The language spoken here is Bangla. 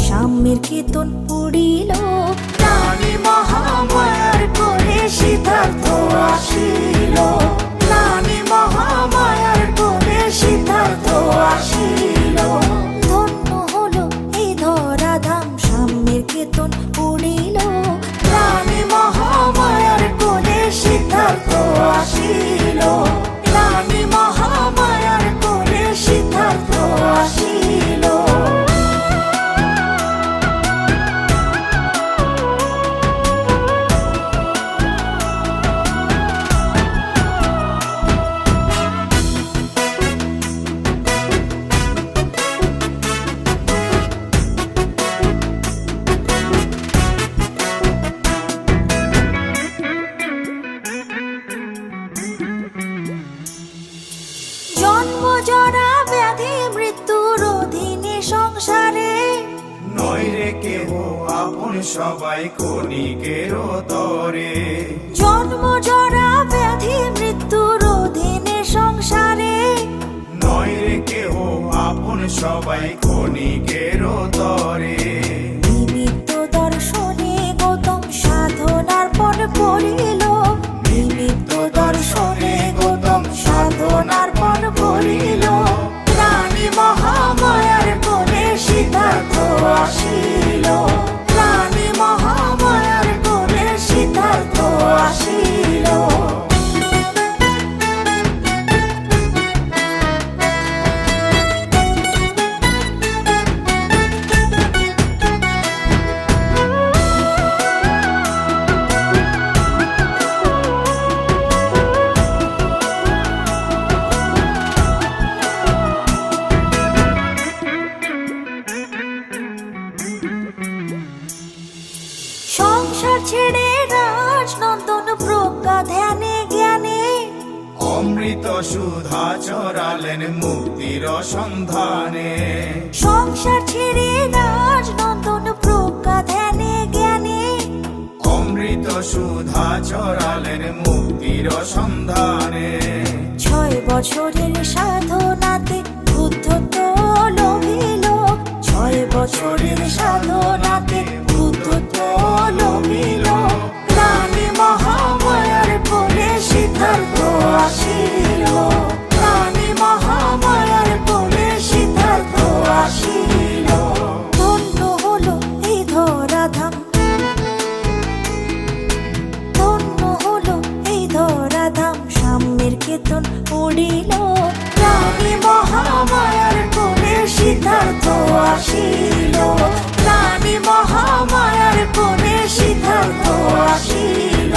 সাম্যের কীর্তন পড়িল, রানী মহামায়ার কোলে সিদ্ধার্থ আসিল। রানী মহামায়ার কোলে সিদ্ধার্থ আসিল। ধন্য হলো এই ধরাধাম, সাম্যের কীর্তন পড়িল, রানী মহামায়ার কোলে সিদ্ধার্থ আসিল। রানী মহামায়ার কোলে সিদ্ধার্থ আসিল। জরা ব্যাধি মৃত্যুর অধীনে সংসারে, নইরে কেহ আপন সবাই ক্ষণিকের তরে। জন্ম জরা ব্যাধি মৃত্যুর অধীনে সংসারে, নইরে কেহ আপন সবাই ক্ষণিকের তরে। নিমিত্ত দর্শনে গৌতম সাধনার পণ করিল, নিমিত্ত দর্শনে গৌতম সাধনার পণ করিল। রানী মহামায়ার কোলে সিদ্ধার্থ আসিল। রানী মহামায়ার কোলে সিদ্ধার্থ আসিল। সংসার ছেড়ে রাজনন্দন প্রজ্ঞা ধ্যানে জ্ঞানে, অমৃত সুধা চরালেন মুক্তির সন্ধানে। সংসার ছেড়ে রাজনন্দন প্রজ্ঞা ধ্যানে জ্ঞানে, অমৃত সুধা চরালেন মুক্তির সন্ধানে। 6 বছরের সাধনাতে বুদ্ধত্ব লভিল, 6 বছরের সাধনাতে বুদ্ধত্ব লভিল। রানী মহামায়ার কোলে সিদ্ধার্থ আসিল। রানী মহামায়ার কোলে সিদ্ধার্থ আসিল। ধন্য হলো এই ধরাধাম, ধন্য হলো এই ধরাধাম, সাম্যের কীর্তন পড়িল, রানী মহামায়ার কোলে সিদ্ধার্থ আসিল। রানী মহামায়ার কোলে সিদ্ধার্থ আসিল।